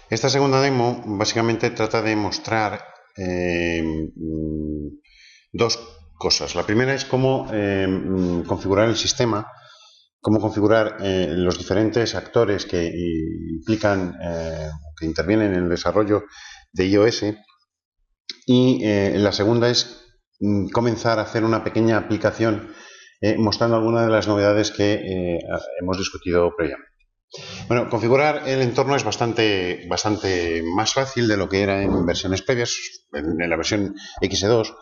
Esta segunda demo básicamente trata de mostrar dos cosas. La primera es cómo configurar el sistema, cómo configurar los diferentes actores que implican, que intervienen en el desarrollo de iOS. Y la segunda es comenzar a hacer una pequeña aplicación mostrando algunas de las novedades que hemos discutido previamente. Bueno, configurar el entorno es bastante más fácil de lo que era en versiones previas, en la versión X2,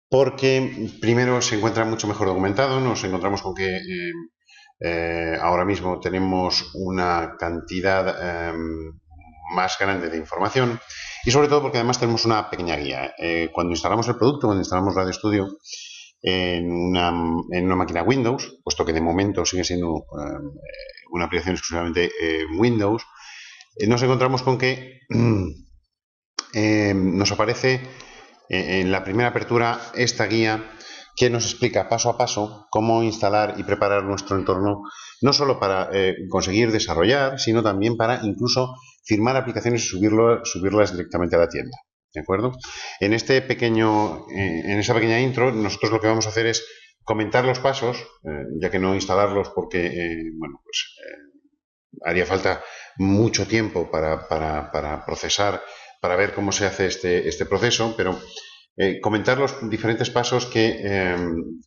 porque primero se encuentra mucho mejor documentado. Nos encontramos con que ahora mismo tenemos una cantidad más grande de información y sobre todo porque además tenemos una pequeña guía. Cuando instalamos el producto, cuando instalamos Radio Studio en una máquina Windows, puesto que de momento sigue siendo una aplicación exclusivamente Windows, nos encontramos con que nos aparece en la primera apertura esta guía que nos explica paso a paso cómo instalar y preparar nuestro entorno, no solo para conseguir desarrollar, sino también para incluso firmar aplicaciones y subirlas directamente a la tienda. ¿De acuerdo? En esta pequeña intro, nosotros lo que vamos a hacer es comentar los pasos, ya que no instalarlos porque, haría falta mucho tiempo para procesar, para ver cómo se hace este proceso, pero comentar los diferentes pasos que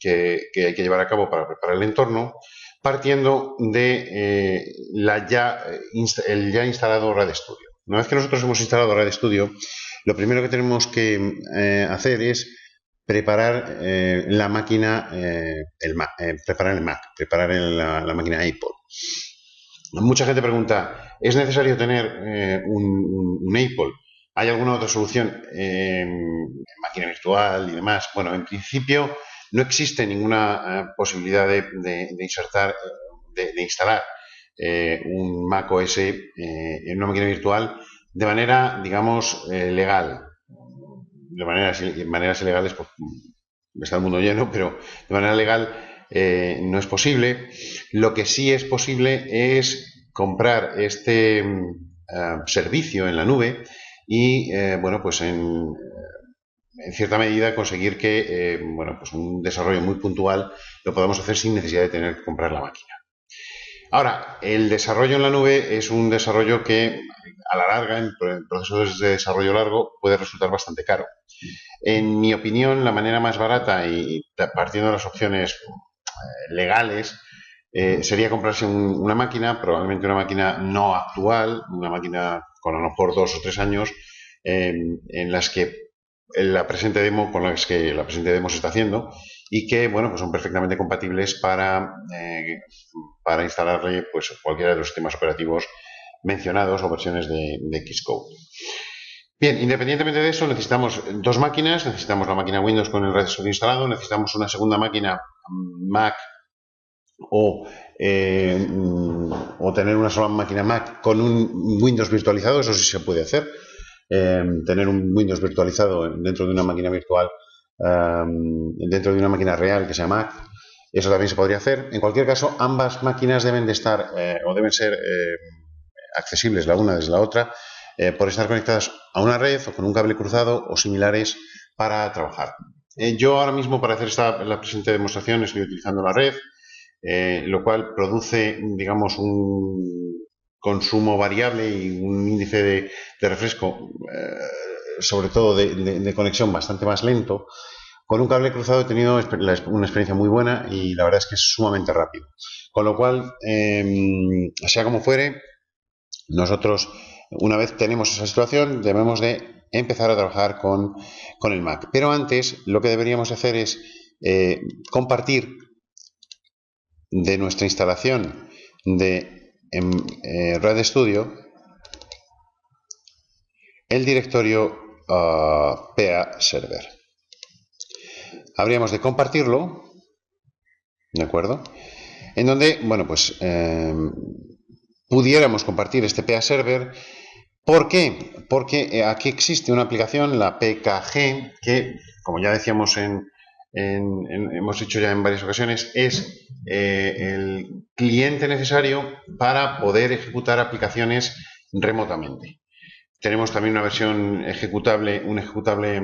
hay que llevar a cabo para preparar el entorno, partiendo de el ya instalado Radio Studio. Una vez que nosotros hemos instalado Radio Studio, lo primero que tenemos que hacer es preparar la máquina, preparar el Mac, preparar la máquina iPod. Mucha gente pregunta, ¿es necesario tener un iPod? ¿Hay alguna otra solución? Máquina virtual y demás. Bueno, en principio no existe ninguna posibilidad de insertar, de instalar un Mac OS en una máquina virtual de manera, digamos, legal. De maneras ilegales, pues está el mundo lleno, pero de manera legal no es posible. Lo que sí es posible es comprar este servicio en la nube y, bueno, pues en cierta medida conseguir que, bueno, pues un desarrollo muy puntual lo podamos hacer sin necesidad de tener que comprar la máquina. Ahora, el desarrollo en la nube es un desarrollo que a la larga, en procesos de desarrollo largo, puede resultar bastante caro. En mi opinión, la manera más barata y partiendo de las opciones legales sería comprarse una máquina, probablemente una máquina no actual, una máquina con a lo mejor 2 o 3 años, en las que la presente demo se está haciendo y que, bueno, pues son perfectamente compatibles para instalarle pues cualquiera de los sistemas operativos mencionados o versiones de Xcode. Bien, independientemente de eso, necesitamos dos máquinas. Necesitamos la máquina Windows con el Radio Studio instalado, necesitamos una segunda máquina Mac o tener una sola máquina Mac con un Windows virtualizado. Eso sí se puede hacer. Tener un Windows virtualizado dentro de una máquina virtual, dentro de una máquina real que sea Mac. Eso también se podría hacer. En cualquier caso, ambas máquinas deben de estar o deben ser accesibles la una desde la otra por estar conectadas a una red o con un cable cruzado o similares para trabajar. Yo ahora mismo para hacer la presente demostración estoy utilizando la red, lo cual produce, digamos, un consumo variable y un índice de refresco, sobre todo de conexión, bastante más lento. Con un cable cruzado he tenido una experiencia muy buena y la verdad es que es sumamente rápido. Con lo cual, sea como fuere, nosotros, una vez tenemos esa situación, debemos de empezar a trabajar con el Mac. Pero antes, lo que deberíamos hacer es compartir de nuestra instalación de Radio Studio el directorio PA Server. Habríamos de compartirlo, ¿de acuerdo? En donde, bueno, pues pudiéramos compartir este PA Server. ¿Por qué? Porque aquí existe una aplicación, la PKG, que, como ya decíamos hemos dicho ya en varias ocasiones, es el cliente necesario para poder ejecutar aplicaciones remotamente. Tenemos también una versión ejecutable, un ejecutable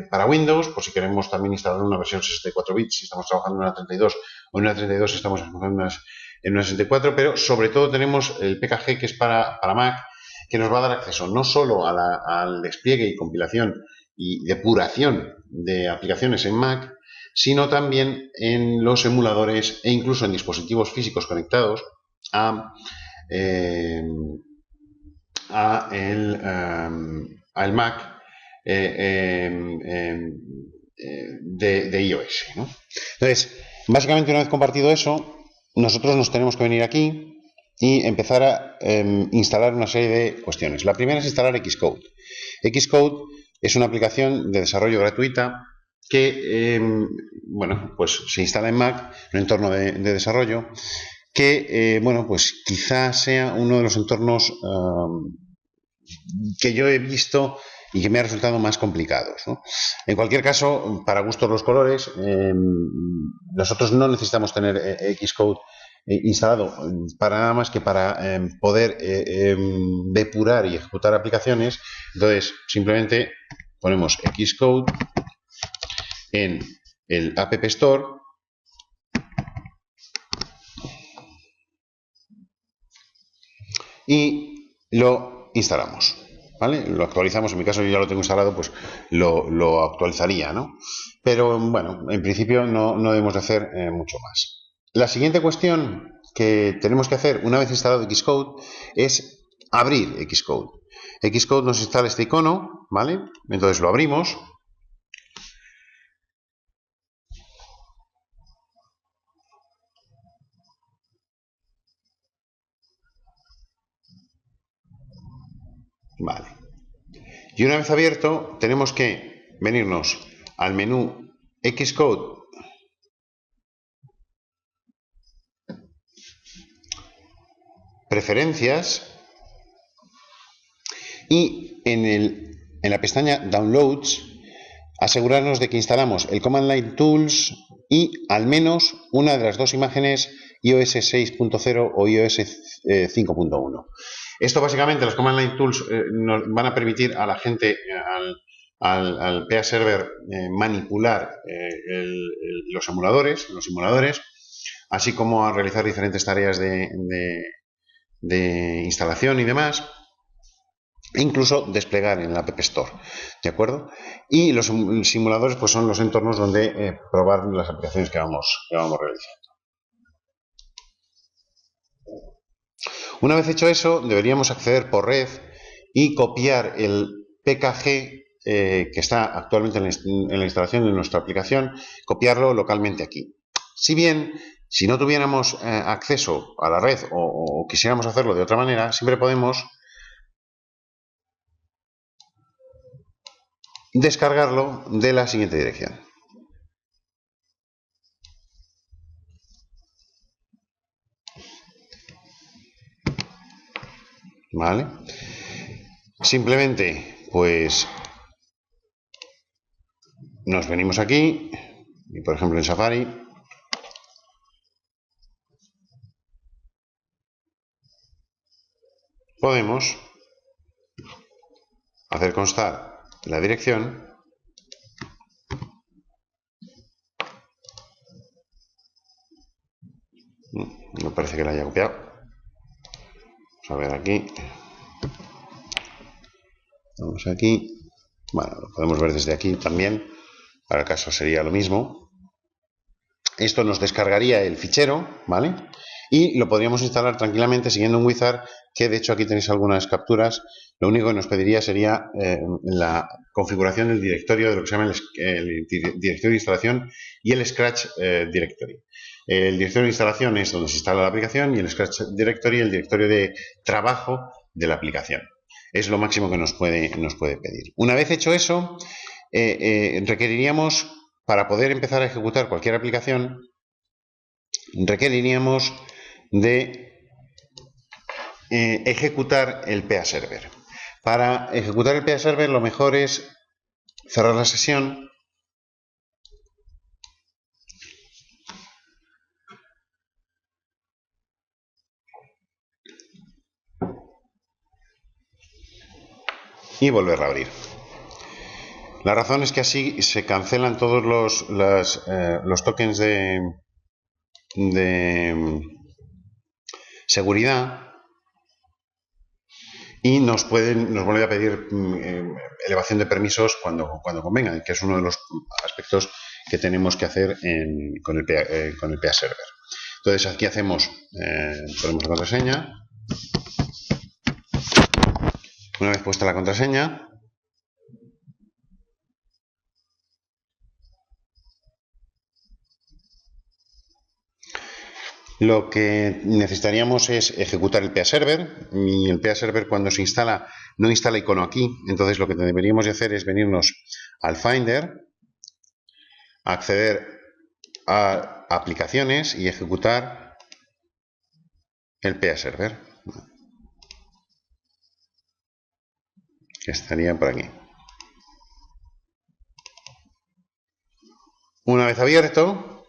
para Windows, por si queremos también instalar una versión 64 bits, si estamos trabajando en una 32 o en una 32 estamos ejecutando en una 64, pero sobre todo tenemos el PKG que es para Mac, que nos va a dar acceso no solo al despliegue y compilación y depuración de aplicaciones en Mac, sino también en los emuladores e incluso en dispositivos físicos conectados a eh, al Mac de iOS, ¿no? Entonces, básicamente una vez compartido eso, nosotros nos tenemos que venir aquí y empezar a instalar una serie de cuestiones. La primera es instalar Xcode. Xcode es una aplicación de desarrollo gratuita que, bueno, pues se instala en Mac, en un entorno de desarrollo, que, bueno, pues quizás sea uno de los entornos que yo he visto y que me ha resultado más complicados, ¿no? En cualquier caso, para gustos los colores, nosotros no necesitamos tener Xcode instalado para nada más que para poder depurar y ejecutar aplicaciones. Entonces, simplemente ponemos Xcode en el App Store y lo instalamos, ¿vale? Lo actualizamos, en mi caso yo ya lo tengo instalado, pues lo actualizaría, ¿no? Pero bueno, en principio no debemos de hacer mucho más. La siguiente cuestión que tenemos que hacer una vez instalado Xcode es abrir Xcode. Xcode nos instala este icono, ¿vale? Entonces lo abrimos. Vale. Y una vez abierto, tenemos que venirnos al menú Xcode, preferencias, y en la pestaña Downloads asegurarnos de que instalamos el Command Line Tools y al menos una de las dos imágenes iOS 6.0 o iOS 5.1. Esto básicamente, los Command Line Tools nos van a permitir a la gente, al PA Server, manipular los simuladores, así como a realizar diferentes tareas de instalación y demás, e incluso desplegar en la App Store, ¿de acuerdo? Y los simuladores pues son los entornos donde probar las aplicaciones que vamos realizando. Una vez hecho eso, deberíamos acceder por red y copiar el PKG que está actualmente en la instalación de nuestra aplicación, copiarlo localmente aquí. Si bien, si no tuviéramos acceso a la red o quisiéramos hacerlo de otra manera, siempre podemos descargarlo de la siguiente dirección. ¿Vale? Simplemente, pues, nos venimos aquí y, por ejemplo, en Safari podemos hacer constar la dirección no parece que la haya copiado. Vamos a ver aquí. Vamos aquí. Bueno, lo podemos ver desde aquí también. Para el caso sería lo mismo. Esto nos descargaría el fichero, ¿vale? Y lo podríamos instalar tranquilamente siguiendo un wizard que, de hecho, aquí tenéis algunas capturas. Lo único que nos pediría sería la configuración del directorio, de lo que se llama el directorio de instalación y el Scratch Directory. El directorio de instalación es donde se instala la aplicación y el Scratch Directory el directorio de trabajo de la aplicación. Es lo máximo que nos puede pedir. Una vez hecho eso, requeriríamos, para poder empezar a ejecutar cualquier aplicación, requeriríamos de ejecutar el PA Server. Para ejecutar el PA Server lo mejor es cerrar la sesión y volverla a abrir. La razón es que así se cancelan todos los tokens de seguridad y nos vuelve a pedir elevación de permisos cuando convenga, que es uno de los aspectos que tenemos que hacer con el PA Server. Entonces aquí hacemos, ponemos la contraseña. Una vez puesta la contraseña, lo que necesitaríamos es ejecutar el PA Server, y el PA Server cuando se instala no instala icono aquí, entonces lo que deberíamos de hacer es venirnos al Finder, acceder a aplicaciones y ejecutar el PA Server, que estaría por aquí. Una vez abierto,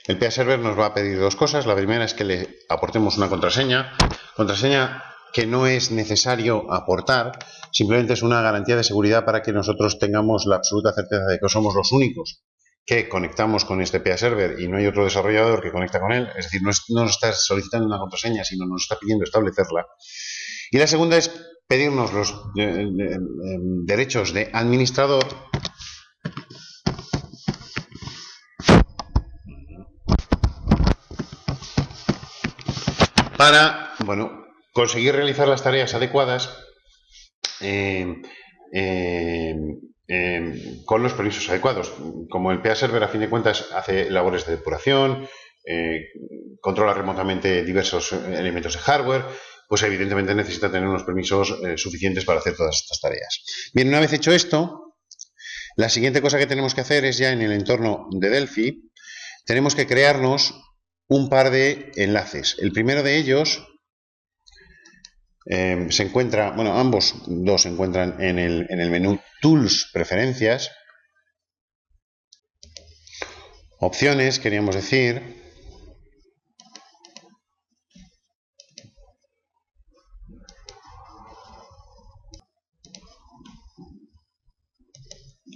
el PA Server nos va a pedir dos cosas. La primera es que le aportemos una contraseña que no es necesario aportar, simplemente es una garantía de seguridad para que nosotros tengamos la absoluta certeza de que somos los únicos que conectamos con este PA Server y no hay otro desarrollador que conecta con él. Es decir, no nos está solicitando una contraseña, sino nos está pidiendo establecerla. Y la segunda es pedirnos los derechos de administrador para, bueno, conseguir realizar las tareas adecuadas con los permisos adecuados. Como el PA Server, a fin de cuentas, hace labores de depuración, controla remotamente diversos elementos de hardware, pues evidentemente necesita tener unos permisos suficientes para hacer todas estas tareas. Bien, una vez hecho esto, la siguiente cosa que tenemos que hacer es ya en el entorno de Delphi, tenemos que crearnos un par de enlaces. El primero de ellos se encuentra, bueno, ambos dos se encuentran en el menú Tools, Preferencias, Opciones, queríamos decir,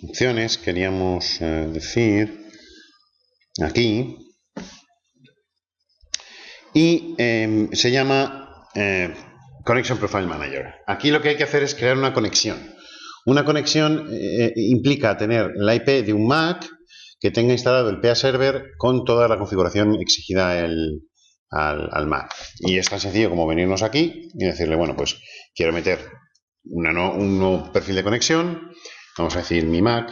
Opciones, queríamos decir, aquí, y se llama Connection Profile Manager. Aquí lo que hay que hacer es crear una conexión. Una conexión implica tener la IP de un Mac que tenga instalado el PA Server con toda la configuración exigida al Mac. Y es tan sencillo como venirnos aquí y decirle, bueno, pues quiero meter un nuevo perfil de conexión. Vamos a decir mi Mac.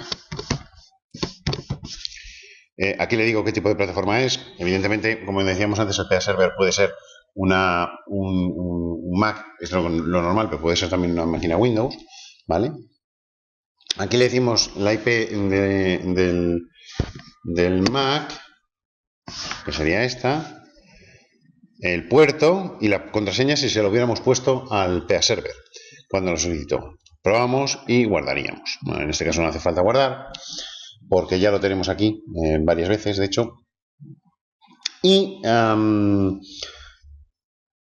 Aquí le digo qué tipo de plataforma es. Evidentemente, como decíamos antes, el PA Server puede ser un Mac, es lo normal, pero puede ser también una máquina Windows, ¿vale? Aquí le decimos la IP del Mac, que sería esta, el puerto y la contraseña si se lo hubiéramos puesto al PA Server cuando lo solicitó. Probamos y guardaríamos. Bueno, en este caso no hace falta guardar porque ya lo tenemos aquí varias veces, de hecho. Y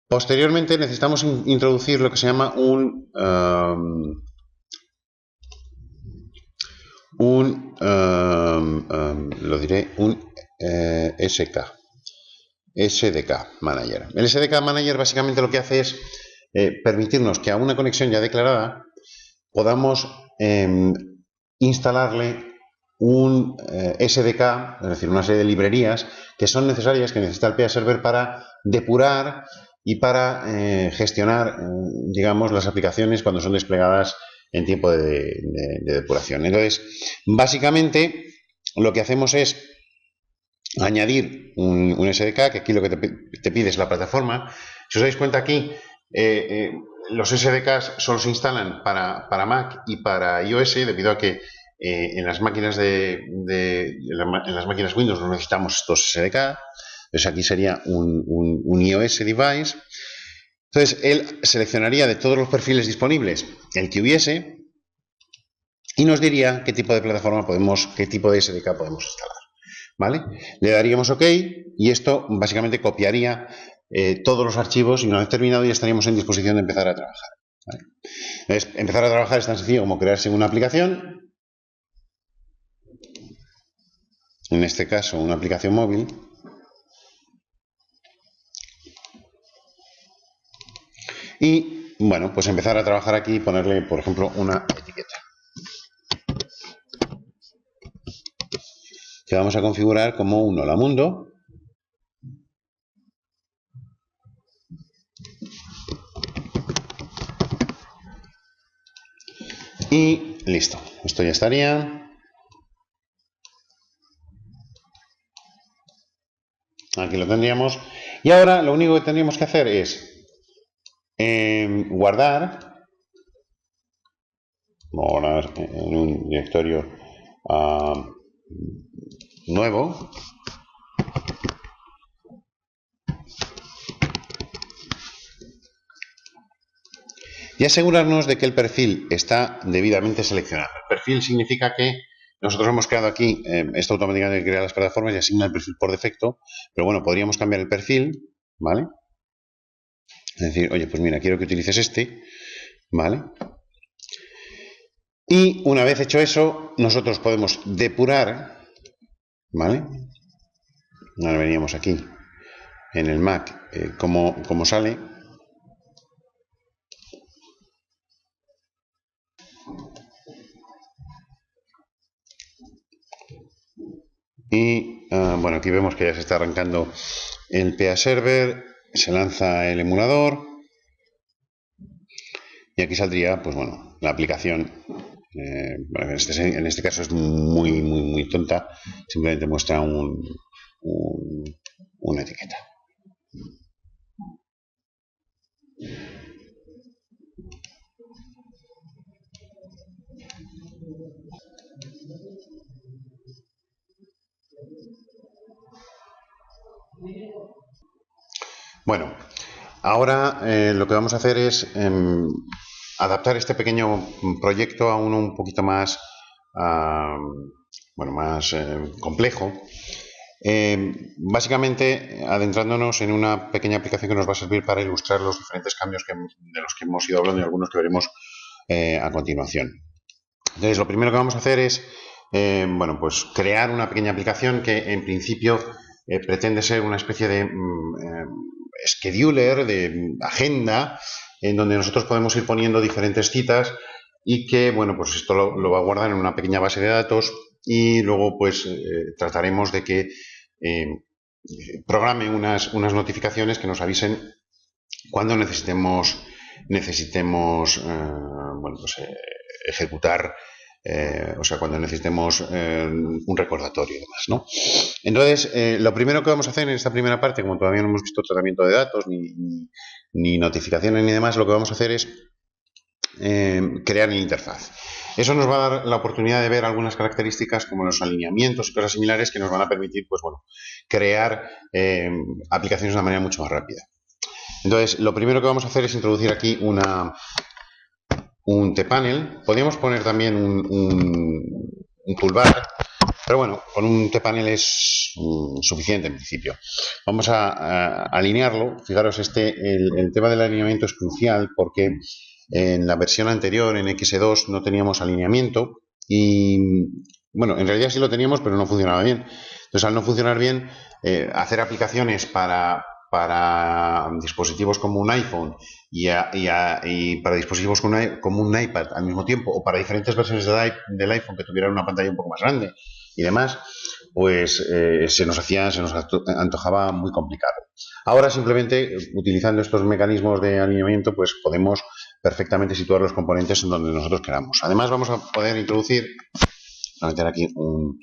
posteriormente necesitamos introducir lo que se llama un SDK Manager. El SDK Manager básicamente lo que hace es permitirnos que a una conexión ya declarada podamos instalarle un SDK, es decir, una serie de librerías que son necesarias, que necesita el PA Server para depurar y para gestionar, digamos, las aplicaciones cuando son desplegadas en tiempo de depuración. Entonces, básicamente, lo que hacemos es añadir un SDK, que aquí lo que te pide es la plataforma. Si os dais cuenta aquí, los SDKs solo se instalan para Mac y para iOS, debido a que en las máquinas en las máquinas Windows no necesitamos estos SDK. Entonces aquí sería un iOS device. Entonces él seleccionaría de todos los perfiles disponibles el que hubiese y nos diría qué tipo de plataforma qué tipo de SDK podemos instalar, ¿vale? Le daríamos OK y esto básicamente copiaría todos los archivos y una vez terminado ya estaríamos en disposición de empezar a trabajar, ¿vale? Empezar a trabajar es tan sencillo como crearse una aplicación, en este caso una aplicación móvil, y bueno, pues empezar a trabajar aquí y ponerle, por ejemplo, una etiqueta que vamos a configurar como un hola mundo. Y listo, esto ya estaría. Aquí lo tendríamos. Y ahora lo único que tendríamos que hacer es guardar en un directorio nuevo. Y asegurarnos de que el perfil está debidamente seleccionado. El perfil significa que nosotros hemos creado aquí, esto automáticamente crea las plataformas y asigna el perfil por defecto, pero bueno, podríamos cambiar el perfil, ¿vale? Es decir, oye, pues mira, quiero que utilices este, ¿vale? Y una vez hecho eso, nosotros podemos depurar, ¿vale? Ahora veníamos aquí en el Mac, cómo sale. Y bueno, aquí vemos que ya se está arrancando el PA Server, se lanza el emulador y aquí saldría, pues bueno, la aplicación. Bueno, en este caso es muy tonta, simplemente muestra una etiqueta. Bueno, ahora lo que vamos a hacer es adaptar este pequeño proyecto a uno un poquito más, bueno, más complejo. Básicamente adentrándonos en una pequeña aplicación que nos va a servir para ilustrar los diferentes cambios de los que hemos ido hablando y algunos que veremos a continuación. Entonces, lo primero que vamos a hacer es bueno, pues crear una pequeña aplicación que en principio pretende ser una especie de scheduler, de agenda, en donde nosotros podemos ir poniendo diferentes citas y que, bueno, pues esto lo va a guardar en una pequeña base de datos y luego pues trataremos de que programe unas notificaciones que nos avisen cuando necesitemos bueno, pues, ejecutar, o sea, cuando necesitemos un recordatorio y demás, ¿no? Entonces, lo primero que vamos a hacer en esta primera parte, como todavía no hemos visto tratamiento de datos, ni notificaciones ni demás, lo que vamos a hacer es crear una interfaz. Eso nos va a dar la oportunidad de ver algunas características como los alineamientos y cosas similares que nos van a permitir, pues bueno, crear aplicaciones de una manera mucho más rápida. Entonces, lo primero que vamos a hacer es introducir aquí un tPanel. Podríamos poner también un toolbar, pero bueno, con un tPanel es suficiente en principio. Vamos a alinearlo. Fijaros, el tema del alineamiento es crucial porque en la versión anterior, en X2, no teníamos alineamiento y, bueno, en realidad sí lo teníamos, pero no funcionaba bien. Entonces, al no funcionar bien, hacer aplicaciones para dispositivos como un iPhone y para dispositivos como un iPad al mismo tiempo, o para diferentes versiones del iPhone que tuvieran una pantalla un poco más grande y demás, pues se nos antojaba muy complicado. Ahora simplemente utilizando estos mecanismos de alineamiento pues podemos perfectamente situar los componentes en donde nosotros queramos. Además vamos a poder introducir, a meter aquí un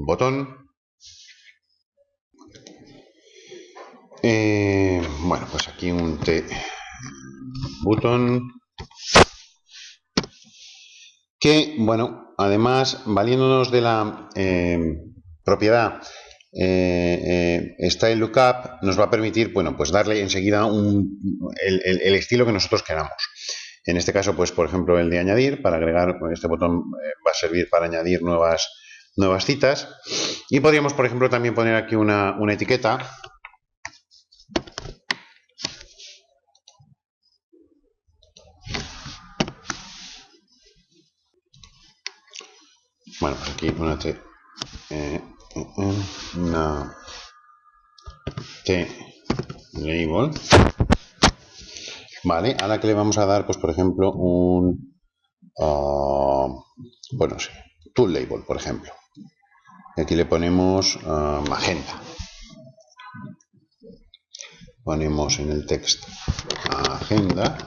botón. Bueno, pues aquí un button que, bueno, además valiéndonos de la propiedad style lookup nos va a permitir, bueno, pues darle enseguida el estilo que nosotros queramos. En este caso, pues por ejemplo el de añadir, para agregar, este botón va a servir para añadir nuevas citas, y podríamos, por ejemplo, también poner aquí una etiqueta Bueno, pues aquí una T label. Vale, a la que le vamos a dar, pues por ejemplo, bueno, sí, tool label, por ejemplo. Y aquí le ponemos magenta. Ponemos en el text agenda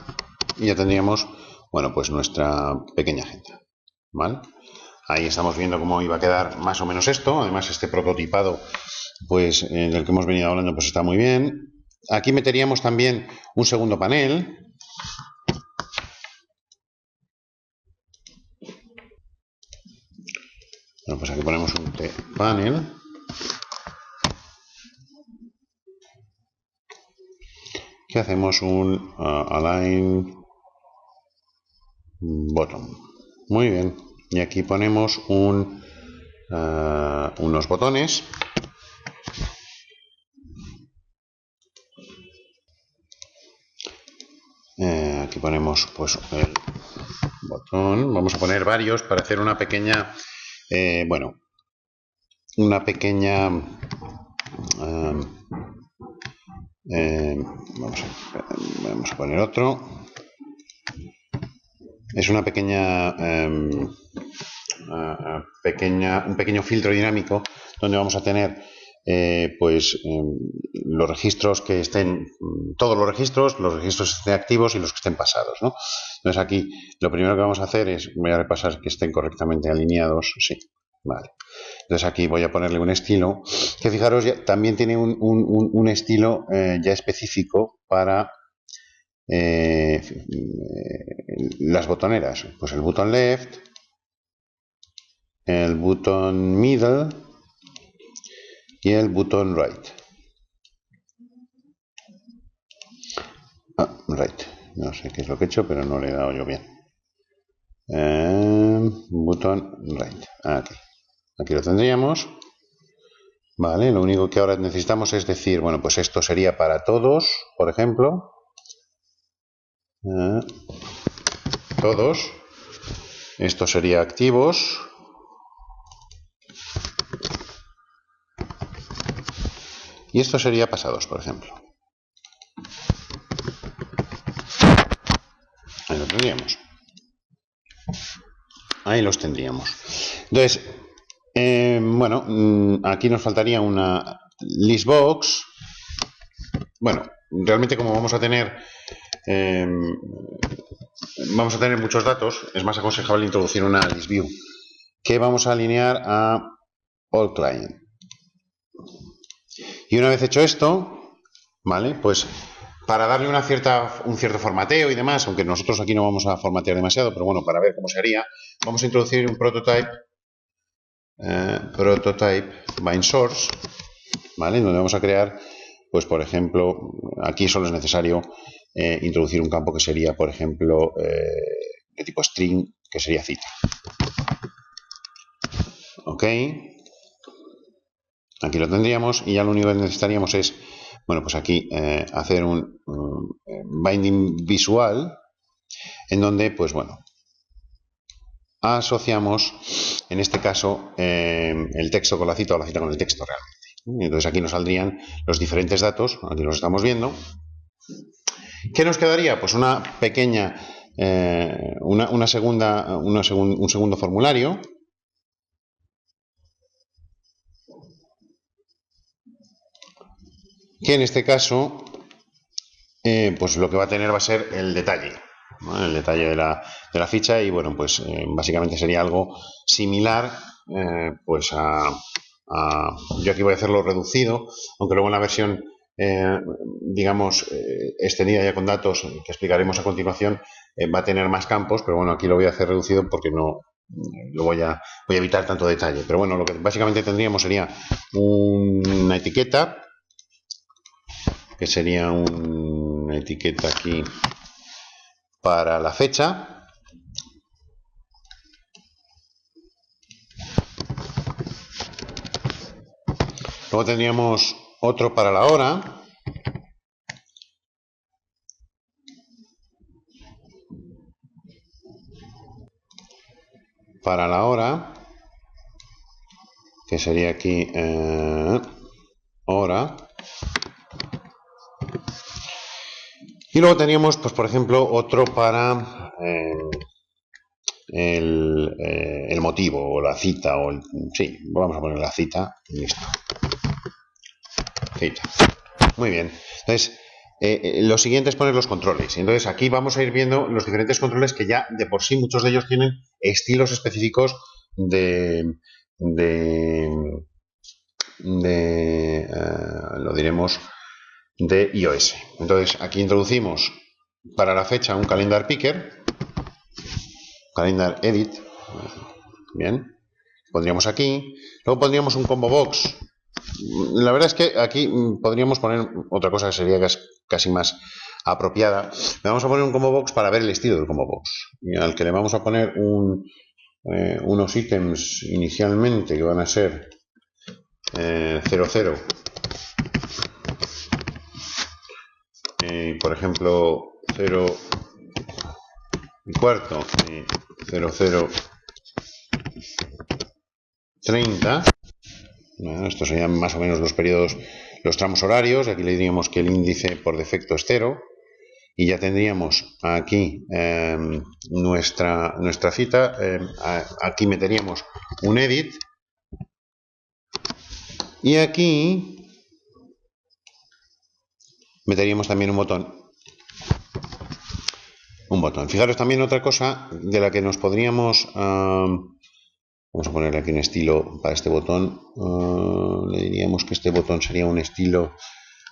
y ya tendríamos, bueno, pues nuestra pequeña agenda. ¿Vale? Ahí estamos viendo cómo iba a quedar más o menos esto. Además, este prototipado, pues del que hemos venido hablando, pues está muy bien. Aquí meteríamos también un segundo panel. Bueno, pues aquí ponemos un panel. Que hacemos un align bottom. Muy bien. Y aquí ponemos unos botones. Aquí ponemos pues el botón. Vamos a poner varios para hacer una pequeña, bueno, una pequeña, vamos a poner otro. Es una pequeña, un pequeño filtro dinámico donde vamos a tener pues los registros que estén, todos los registros que estén activos y los que estén pasados, ¿no? Entonces aquí lo primero que vamos a hacer es, voy a repasar que estén correctamente alineados, sí, vale. Entonces aquí voy a ponerle un estilo, que fijaros, ya, también tiene un estilo ya específico para las botoneras, pues el button left, el button middle y el button right. Right. No sé qué es lo que he hecho, pero no le he dado yo bien. Button right. Aquí lo tendríamos. Vale, lo único que ahora necesitamos es decir, bueno, pues esto sería para todos, por ejemplo. Todos. Esto sería activos. Y esto sería pasados, por ejemplo. Ahí lo tendríamos. Ahí los tendríamos. Entonces, bueno, aquí nos faltaría una listbox. Bueno, realmente como vamos a tener muchos datos, es más aconsejable introducir una list view que vamos a alinear a all client. Y una vez hecho esto, ¿vale? Pues para darle un cierto formateo y demás, aunque nosotros aquí no vamos a formatear demasiado, pero bueno, para ver cómo se haría, vamos a introducir un prototype bind source, ¿vale? Donde vamos a crear, pues por ejemplo, aquí solo es necesario introducir un campo que sería, por ejemplo, de tipo string, que sería cita. Ok. Aquí lo tendríamos y ya lo único que necesitaríamos es, bueno, pues aquí hacer un binding visual en donde, pues bueno, asociamos, en este caso, el texto con la cita o la cita con el texto realmente. Entonces aquí nos saldrían los diferentes datos, aquí los estamos viendo. ¿Qué nos quedaría? Pues una pequeña, un segundo formulario. Que en este caso, pues lo que va a tener va a ser el detalle. ¿no? El detalle de la ficha y bueno, pues básicamente sería algo similar pues yo aquí voy a hacerlo reducido, aunque luego en la versión digamos extendida ya con datos que explicaremos a continuación va a tener más campos, pero bueno, aquí lo voy a hacer reducido porque no lo voy a evitar tanto detalle, pero bueno, lo que básicamente tendríamos sería una etiqueta que sería una etiqueta aquí para la fecha. Luego tendríamos otro para la hora. Para la hora. que sería aquí hora. Y luego teníamos, pues por ejemplo, otro para el motivo o la cita, sí, vamos a poner la cita y listo. Cita. Muy bien. Entonces, lo siguiente es poner los controles. Entonces, aquí vamos a ir viendo los diferentes controles que ya de por sí muchos de ellos tienen estilos específicos lo diremos, de iOS. Entonces, aquí introducimos para la fecha un calendar picker, calendar edit, bien, pondríamos aquí, luego pondríamos un combo box. La verdad es que aquí podríamos poner otra cosa que sería casi más apropiada. Le vamos a poner un combo box para ver el estilo del combo box, y al que le vamos a poner unos ítems inicialmente que van a ser 00. Por ejemplo, 0 y cuarto y 00 30. Bueno, estos serían más o menos los periodos, los tramos horarios. Aquí le diríamos que el índice por defecto es 0 y ya tendríamos aquí nuestra cita. Aquí meteríamos un edit y aquí meteríamos también un botón. Fijaros también otra cosa de la que nos podríamos... vamos a ponerle aquí un estilo para este botón. Le diríamos que este botón sería un estilo,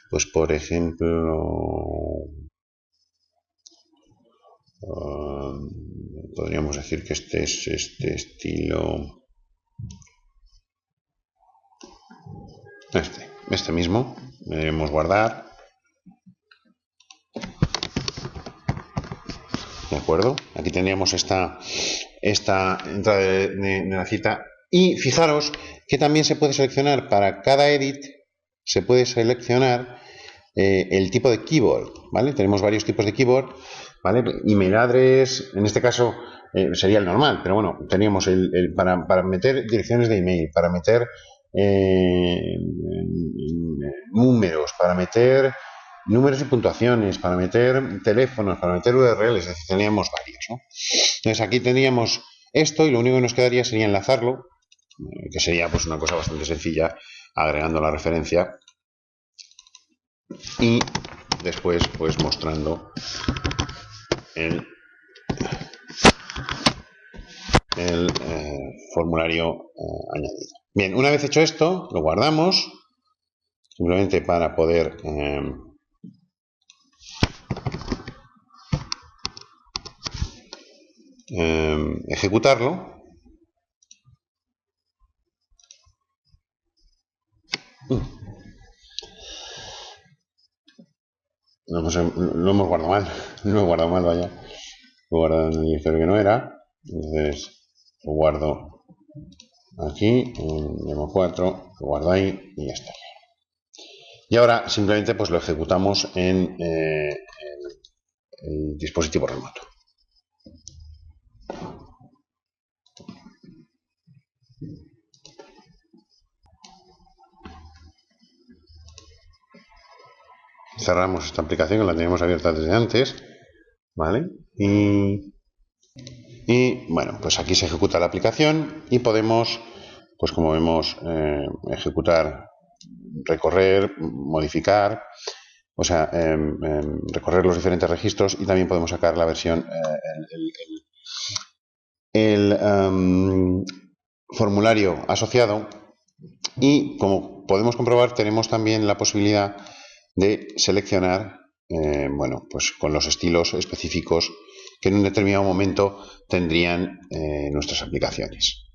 pues por ejemplo... podríamos decir que este es este estilo... Este mismo. Le debemos guardar. ¿De acuerdo? Aquí tendríamos esta entrada de la cita. Y fijaros que también se puede seleccionar para cada edit, se puede seleccionar el tipo de keyboard, ¿vale? Tenemos varios tipos de keyboard, ¿vale? Email address, en este caso sería el normal, pero bueno, teníamos para meter direcciones de email, para meter números, para meter números y puntuaciones, para meter teléfonos, para meter URLs, es decir, teníamos varios, ¿no? Entonces aquí tendríamos esto y lo único que nos quedaría sería enlazarlo, que sería pues una cosa bastante sencilla, agregando la referencia y después pues mostrando el formulario añadido. Bien, una vez hecho esto, lo guardamos, simplemente para poder ejecutarlo. Lo hemos guardado mal, lo he guardado mal, vaya. Lo he guardado en el directorio que no era. Entonces lo guardo aquí, en demo 4, lo guardo ahí y ya está. Y ahora simplemente pues lo ejecutamos en el dispositivo remoto. Cerramos esta aplicación que la teníamos abierta desde antes, ¿vale? Y bueno, pues aquí se ejecuta la aplicación y podemos, pues como vemos, ejecutar, recorrer, modificar, o sea, recorrer los diferentes registros y también podemos sacar la versión, el formulario asociado y como podemos comprobar tenemos también la posibilidad de seleccionar, bueno, pues con los estilos específicos que en un determinado momento tendrían nuestras aplicaciones.